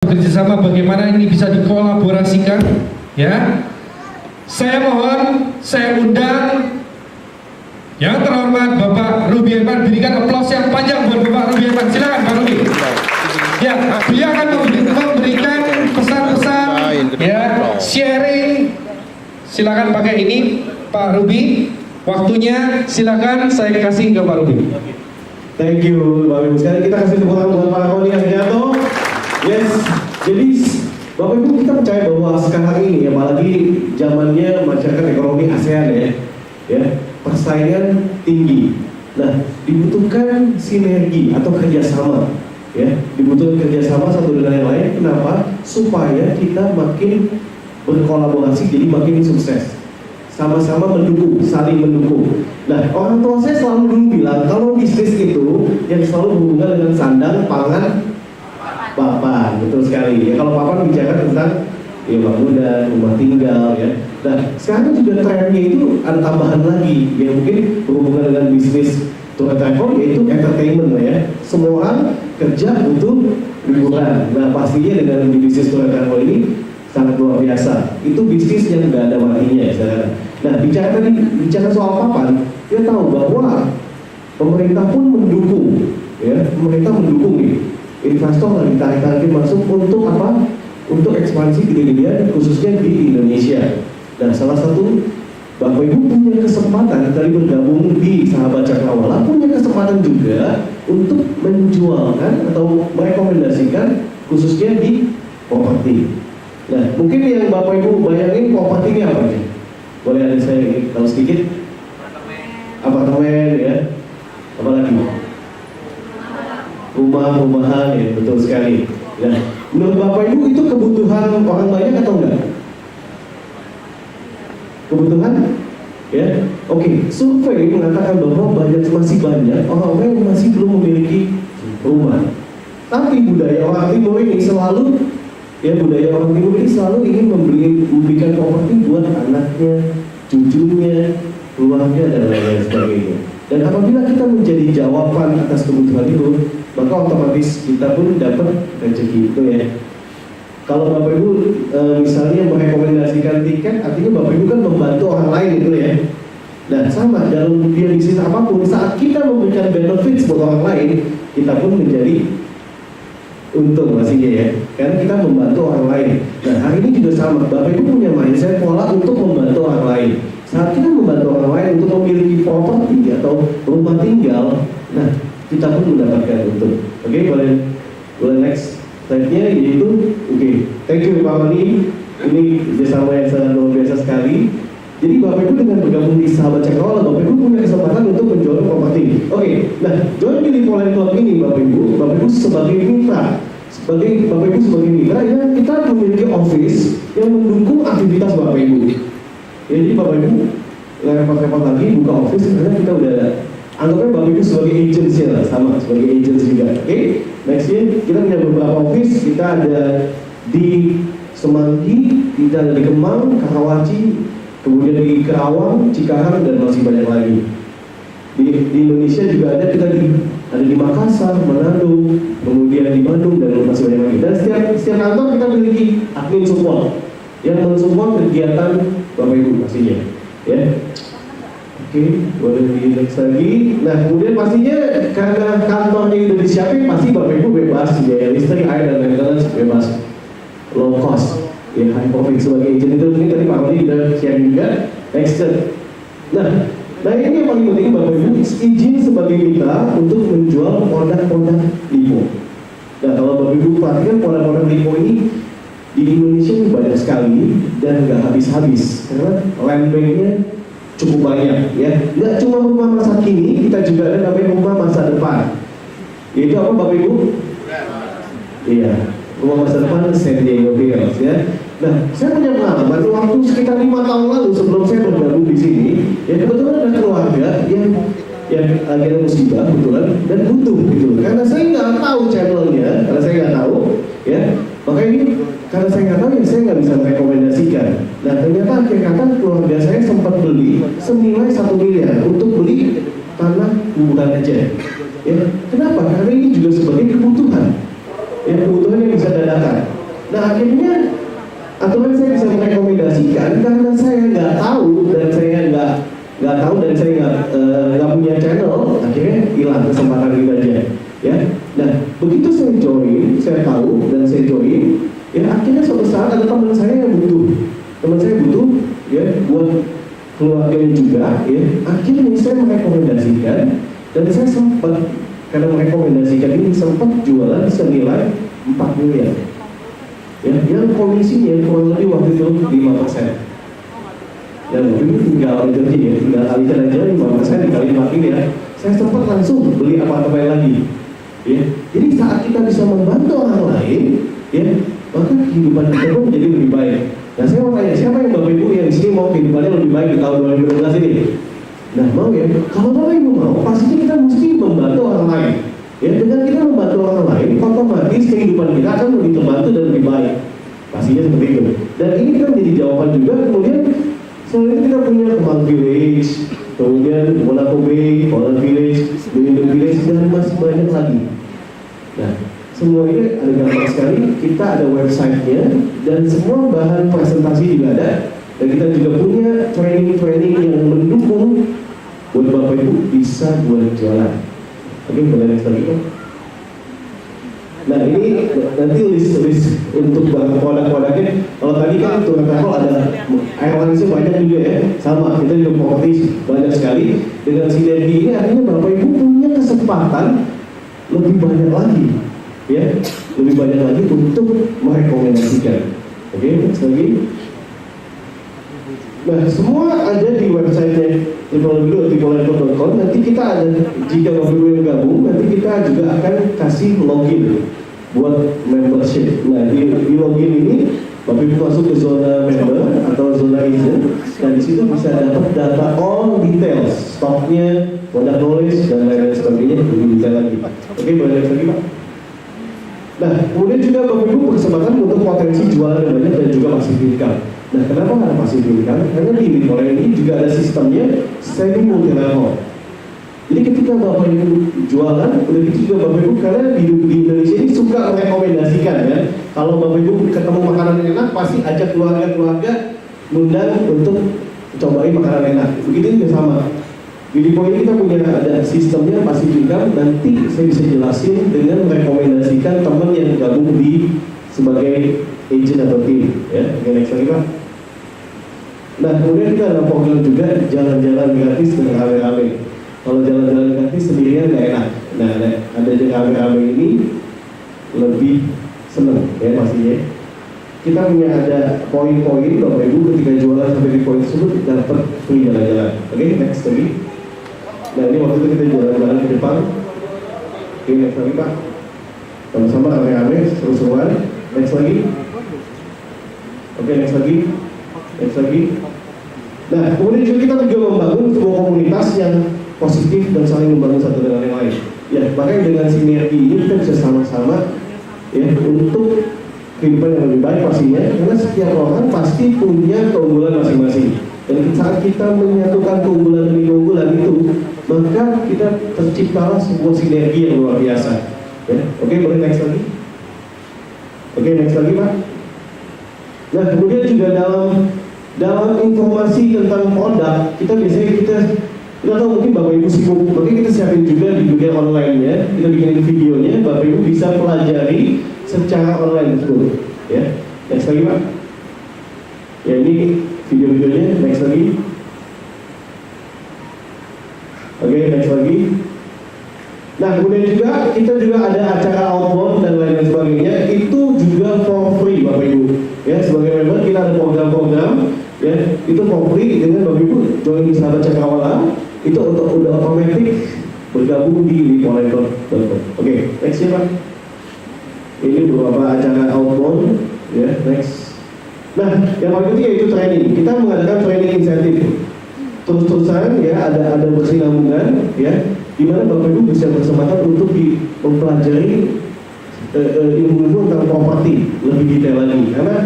bekerjasama bagaimana ini bisa dikolaborasikan, ya. Saya mohon, saya undang yang terhormat Bapak Ruby Herman, berikan aplaus yang panjang buat Bapak Ruby Herman. Silakan Pak Ruby. Ya, beliau akan memberikan pesan-pesan, ya, sharing. Silakan pakai ini Pak Ruby. Waktunya silakan saya kasih ke Pak Ruby. Thank you Bapak Ibu sekalian, kita kasih tepuk tangan buat Pak Roni Asdianto. Yes, jadi Bapak Ibu kita percaya bahwa sekarang ini, apalagi zamannya masyarakat ekonomi ASEAN ya, persaingan tinggi. Nah, dibutuhkan sinergi atau kerjasama, ya, dibutuhkan kerjasama satu dengan yang lain. Kenapa? Supaya kita makin berkolaborasi, jadi makin sukses. Sama-sama mendukung, saling mendukung. Nah, orang tua saya selalu dulu bilang kalau bisnis itu yang selalu berhubungan dengan sandang, pangan, papan. Betul sekali. Ya, kalau papan bicara tentang ya bangunan, rumah tinggal, ya. Nah, sekarang juga trennya itu ada tambahan lagi, yang mungkin berhubungan dengan bisnis tour and travel, yaitu entertainment, ya. Semua orang kerja untuk liburan. Nah, pastinya dengan bisnis tour and travel ini sangat luar biasa. Itu bisnis yang nggak ada matinya ya sekarang. Nah, bicara soal papan, kita tahu bahwa pemerintah pun mendukung, ya, pemerintah mendukung nih. Investor lagi tarik-tarik masuk untuk apa? Untuk ekspansi gede-gedean khususnya di Indonesia. Dan salah satu Bapak Ibu punya kesempatan tadi bergabung di Sahabat Cakrawala, punya kesempatan juga untuk menjualkan atau merekomendasikan khususnya di properti. Nah, mungkin yang Bapak Ibu bayangin properti ini apa nih? Boleh ada saya tahu sedikit? Apartemen, ya. Apa lagi? Rumah-rumahan, ya, betul sekali. Nah, menurut Bapak Ibu itu kebutuhan orang banyak atau enggak? Kebutuhan? Ya, oke. Survei mengatakan bahwa masih banyak orang-orang yang masih belum memiliki rumah. Tapi budaya orang Timur ini selalu, ya, budaya orang Timur ini selalu ingin memberikan properti buat anaknya, cucunya, keluarga, dan lain-lain sebagainya. Dan apabila kita menjadi jawaban atas kebutuhan itu, maka otomatis kita pun dapat rezeki itu, ya. Kalau Bapak Ibu misalnya merekomendasikan tiket, artinya Bapak Ibu kan membantu orang lain itu, ya. Nah, sama dalam dunia bisnis apapun, saat kita memberikan benefits buat orang lain, kita pun menjadi untung pastinya, ya, karena kita membantu orang lain. Nah, hari ini juga sama, Bapak Ibu punya mindset pola untuk membantu orang lain. Saat kita membantu orang lain untuk memiliki properti atau rumah tinggal, nah, kita pun mendapatkan untung. Oke, boleh next slide-nya, yaitu thank you Pak Roni, ini kerjasama yang sangat luar biasa sekali. Jadi Bapak Ibu dengan bergabung di Sahabat Cakrawala, Bapak Ibu punya kesempatan untuk menjual properti. Oke, nah, join Billy Pollen Club ini Bapak Ibu sebagai mitra. Bapak Ibu sebagai mitra, ya, kita memiliki office yang mendukung aktivitas Bapak Ibu. Jadi Bapak Ibu nggak repot-repot lagi buka office karena kita udah ada. Anggapnya Bapak Ibu sebagai agency lah, sama sebagai agency juga. Oke, nextnya kita punya beberapa office. Kita ada di Semanggi, kita ada di Kemang, Karawaci, kemudian di Kerawang, Cikarang, dan masih banyak lagi. Di Indonesia juga ada, kita ada di Makassar, Manado, kemudian di Bandung, dan masih banyak lagi. Dan setiap kantor kita memiliki admin support yang mensupport kegiatan Bapak Ibu pastinya, ya. Oke, boleh di next lagi. Nah, kemudian pastinya karena kantornya udah disiapin, pasti Bapak Ibu bebas biaya listrik, air, dan maintenance bebas, low cost, ya, high profit sebagai agent itu. Ini tadi Pak Roni udah sharing juga. Next. Nah, ini yang paling penting Bapak Ibu, izin sebagai mitra untuk menjual produk-produk lipo. Nah, kalau Bapak Ibu perhatikan produk-produk lipo ini di Indonesia banyak sekali dan nggak habis-habis karena land banknya cukup banyak, ya. Nggak cuma rumah masa kini, kita juga ada namanya rumah masa depan. Yaitu apa Bapak Ibu? Iya, rumah masa depan San Diego Hills, ya. Nah, saya punya pengalaman waktu sekitar 5 tahun lalu sebelum saya bergabung di sini, ya, kebetulan ada keluarga yang lagi ada musibah kebetulan dan butuh gitu. Karena saya nggak tahu channelnya, karena saya nggak tahu, ya. Maka ini karena saya nggak tahu, ya, saya nggak bisa merekomendasikan. Nah, ternyata akhir kata keluarga saya sempat beli senilai 1 miliar untuk beli tanah kuburan aja. Ya, kenapa? Karena ini juga sebagai kebutuhan. ya kebutuhan yang bisa dadakan. Nah akhirnya aturan saya bisa merekomendasikan karena saya nggak tahu dan saya nggak punya channel, akhirnya hilang kesempatan itu aja, ya. Nah begitu saya tahu dan saya join, ya akhirnya suatu saat ada teman saya butuh, ya buat keluarganya juga, ya. Akhirnya saya merekomendasikan dan saya sempat karena merekomendasikan ini sempat jualan senilai 4 miliar. Ya, yang komisinya kurang lebih waktu itu 5%. Dan mungkin tinggal kalikan aja 5% dikali 4 miliar. Saya sempat langsung beli apartemen lagi. Ya, jadi saat kita bisa membantu orang lain, ya, maka kehidupan kita pun menjadi lebih baik. Nah, saya mau tanya, siapa yang Bapak Ibu yang di sini mau kehidupannya lebih baik di tahun 2012 ini? Nah, mau ya? Kalau Bapak Ibu mau, pastinya kita mesti membantu orang lain. Ya, dengan kita membantu orang lain, otomatis kehidupan kita akan lebih terbantu dan lebih baik. Pastinya seperti itu. Dan ini kan menjadi jawaban juga. Kemudian selain itu kita punya Kemang Village, kemudian Monaco Bay, Holland Village, Window Village, dan masih banyak lagi. Nah, semua ini ada gampang sekali. Kita ada websitenya dan semua bahan presentasi juga ada. Dan kita juga punya training-training yang mendukung buat Bapak Ibu bisa buat jualan. Oke, boleh next lagi kan? Nah ini nanti list untuk produk-produknya. Kalau tadi kan Tour Travel ada airlines banyak juga ya, sama kita juga properti banyak sekali. Dengan sinergi ini artinya Bapak Ibu punya kesempatan lebih banyak lagi, ya, lebih banyak lagi untuk merekomendasikan. Oke, next lagi. Nah, semua ada di websitenya www.tipolenco.com. Nanti kita ada, jika Bapak Ibu yang gabung, nanti kita juga akan kasih login buat membership. Nah, di login ini Bapak Ibu masuk ke zona member atau zona agent, dan di situ bisa dapat data all details, stoknya, product knowledge, dan lain-lain sebagainya lebih detail lagi. Oke, boleh lihat lagi Pak. Nah, kemudian juga Bapak Ibu berkesempatan untuk potensi jualan yang banyak dan juga passive income. Nah, kenapa ada passive income? Karena di Bitcoin ini juga ada sistemnya saving multi level. Jadi ketika Bapak Ibu jualan, udah gitu juga Bapak Ibu, karena di Indonesia ini suka merekomendasikan ya. Kalau Bapak Ibu ketemu makanan yang enak, pasti ajak keluarga-keluarga undang untuk cobain makanan enak. Begitu juga sama. Di poin ini kita punya ada sistemnya passive income. Nanti saya bisa jelasin dengan merekomendasikan teman yang gabung di sebagai agent atau tim. Ya, oke, next lagi Pak. Nah, kemudian kita ada program juga jalan-jalan gratis dengan rame-rame. Kalau jalan-jalan gratis sendirian nggak enak. Nah, ada rame-rame ini lebih seneng ya pastinya. Kita punya ada poin-poin Bapak Ibu ketika jualan sampai di poin tersebut dapat free jalan-jalan. Oke, next lagi. Nah, ini waktu itu kita jalan-jalan ke Jepang. Oke, next lagi Pak. Sama-sama rame-rame, seru-seruan. Next lagi. Oke, next lagi. Next lagi. Nah, kemudian juga kita juga membangun sebuah komunitas yang positif dan saling membangun satu dengan yang lain. Ya, makanya dengan sinergi ini kita bisa sama-sama ya untuk kehidupan yang lebih baik pastinya, karena setiap orang pasti punya keunggulan masing-masing. Dan saat kita menyatukan keunggulan demi keunggulan itu, maka kita terciptalah sebuah sinergi yang luar biasa. Ya, oke, boleh next lagi. Oke, next lagi Pak. Nah, kemudian juga dalam informasi tentang produk, kita biasanya kita tahu mungkin Bapak Ibu sibuk, makanya kita siapin juga di dunia online-nya, kita bikin videonya, Bapak Ibu bisa pelajari secara online betul. Ya, next lagi Pak. Ya, ini video-videonya, next lagi. Oke, next lagi. Nah, kemudian juga kita juga ada acara outbound dan lain-lain sebagainya, itu juga for free Bapak Ibu. Ya, sebagai member kita ada program-program ya, itu for free dengan Bapak Ibu join di Sahabat Cakrawala, itu udah otomatis bergabung di Polenco.com. Oke, next ya Pak. Ini beberapa acara outbound ya, next. Nah, yang paling penting yaitu training. Kita mengadakan training insentif terus-terusan ya, ada berkesinambungan ya, di mana Bapak Ibu bisa berkesempatan untuk mempelajari ilmu tentang properti lebih detail lagi, karena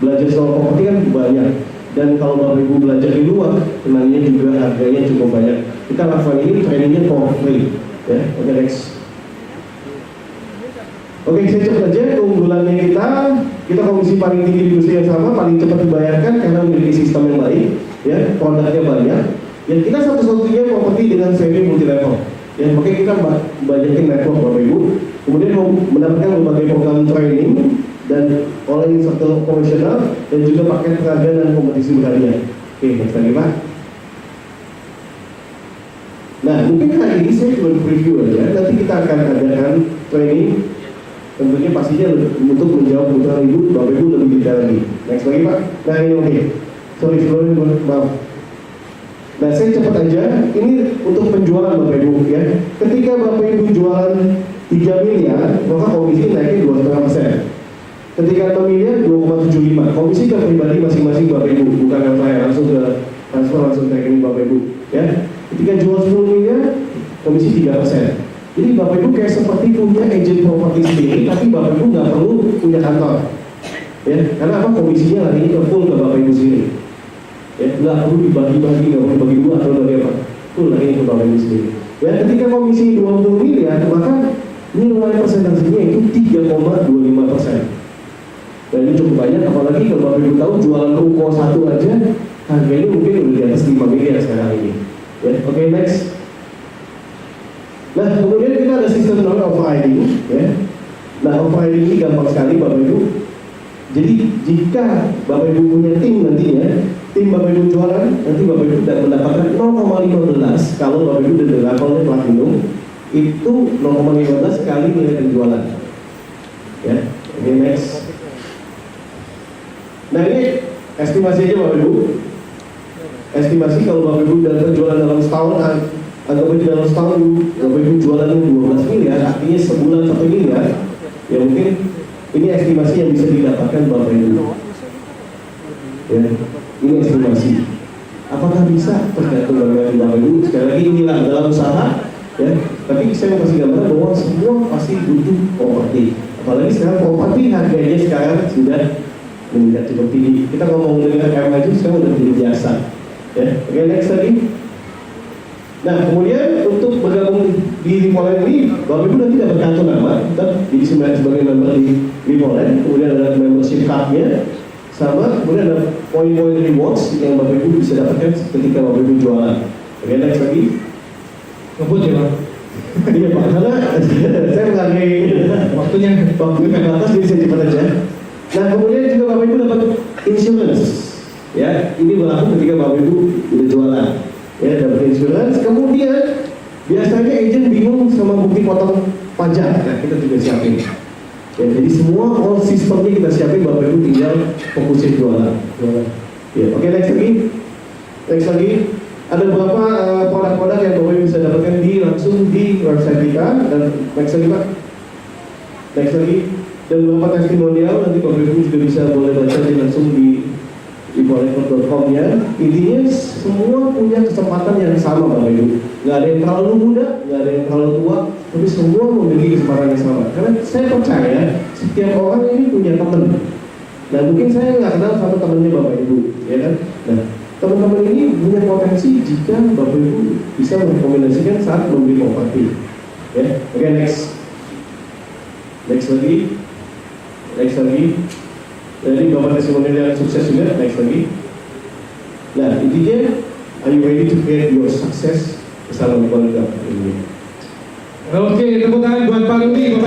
belajar soal properti kan banyak, dan kalau Bapak Ibu belajar di luar, kenalnya juga harganya cukup banyak. Kita lakukan ini trainingnya for free ya. Oke, next. Oke, saya cepet aja keunggulannya kita komisi paling tinggi di industri yang sama, paling cepat dibayarkan karena memiliki sistem yang baik, ya, produknya banyak. Ya, kita satu-satunya properti dengan semi multi level. Ya, makanya kita banyakin network Bapak Ibu. Kemudian mendapatkan berbagai program training dan oleh instruktur profesional dan juga paket peragaan dan kompetisi berhadiah. Oke, next lagi Pak. Nah, mungkin hari ini saya cuma preview aja. Nanti kita akan adakan training. Tentunya pastinya untuk menjawab kebutuhan Ibu, Bapak Ibu lebih detail lagi. Next lagi Pak. Nah ini oke. Sorry sebelumnya maaf. Nah saya cepat aja. Ini untuk penjualan Bapak Ibu ya. Ketika Bapak Ibu jualan 3 miliar, maka komisi naiknya 2,5%. Ketika 6 miliar 2,75. Komisi ke pribadi masing-masing Bapak Ibu, bukan yang saya langsung ke transfer langsung ke rekening Bapak Ibu ya. Ketika jual 10 miliar, komisi 3%. Jadi Bapak Ibu kayak seperti punya agent properti sendiri, tapi Bapak Ibu nggak perlu punya kantor, ya. Karena apa? Komisinya larinya ke full ke Bapak Ibu sendiri, ya. Nggak perlu dibagi-bagi, nggak perlu bagi dua atau bagi apa, full larinya ke Bapak Ibu sendiri. Ya, ketika komisi 20 miliar, maka nilai persentasenya itu 3,25%. Dan ini cukup banyak, apalagi kalau Bapak Ibu tahu jualan ruko satu aja harganya mungkin udah di atas 5 miliar sekarang ini. Ya, oke, next. Nah, kemudian kita ada sistem namanya overriding, ya. Nah, overriding ini gampang sekali Bapak Ibu. Jadi jika Bapak Ibu punya tim nantinya, tim Bapak Ibu jualan, nanti Bapak Ibu mendapatkan 0,15 kalau Bapak Ibu udah levelnya platinum, itu 0,15 kali nilai penjualan. Ya, oke, next. Nah ini estimasi aja Bapak Ibu. Estimasi kalau Bapak Ibu dalam penjualan dalam setahun, anggap aja dalam setahun Bapak Ibu jualan 12 miliar, artinya sebulan 1 miliar. Ya mungkin ini estimasi yang bisa didapatkan Bapak Ibu. Ya, ini estimasi. Apakah bisa? Tergantung dari Bapak Ibu. Sekali lagi inilah dalam usaha, ya. Tapi saya mau kasih gambaran bahwa semua pasti butuh properti. Apalagi sekarang properti harganya sekarang sudah meningkat cukup tinggi. Kita ngomong dengan M aja sekarang udah jadi biasa. Ya, oke, next lagi. Nah, kemudian untuk bergabung di Lipoland ini, Bapak Ibu nanti dapat kartu nama, tetap disesuaikan sebagai member di Lipoland. Kemudian ada membership card-nya, sama kemudian ada poin-poin rewards yang Bapak Ibu bisa dapatkan ketika Bapak Ibu jualan. Oke, next lagi. Ngebut ya Pak? Iya Pak, karena saya menghargai waktunya terbatas, jadi saya cepat aja. Nah, kemudian juga Bapak Ibu dapat insurance. Ya, ini berlaku ketika Bapak Ibu udah jualan. Ya, dapat insurance. Kemudian biasanya agent bingung sama bukti potong pajak. Nah, kita juga siapin. Ya, jadi semua all sistemnya kita siapin, Bapak Ibu tinggal fokusin jualan. Ya, oke, next lagi. Next lagi. Ada beberapa produk-produk yang Bapak Ibu bisa dapatkan langsung di website kita. Dan next lagi Pak. Next lagi. Dan beberapa testimonial nanti Bapak Ibu juga bisa boleh baca langsung di lipoland.com-nya. Intinya semua punya kesempatan yang sama Bapak Ibu. Nggak ada yang terlalu muda, nggak ada yang terlalu tua, tapi semua memiliki kesempatan yang sama. Karena saya percaya setiap orang ini punya teman. Nah mungkin saya nggak kenal satu temannya Bapak Ibu, ya kan? Nah teman-teman ini punya potensi jika Bapak Ibu bisa merekomendasikan saat membeli properti. Ya, oke, next. Next lagi. Next lagi. Jadi Bapak testimonial yang sukses juga, next lagi. Nah, intinya, are you ready to create your success? Assalamualaikum warahmatullahi wabarakatuh. Oke, tepuk tangan buat Pak Rudi.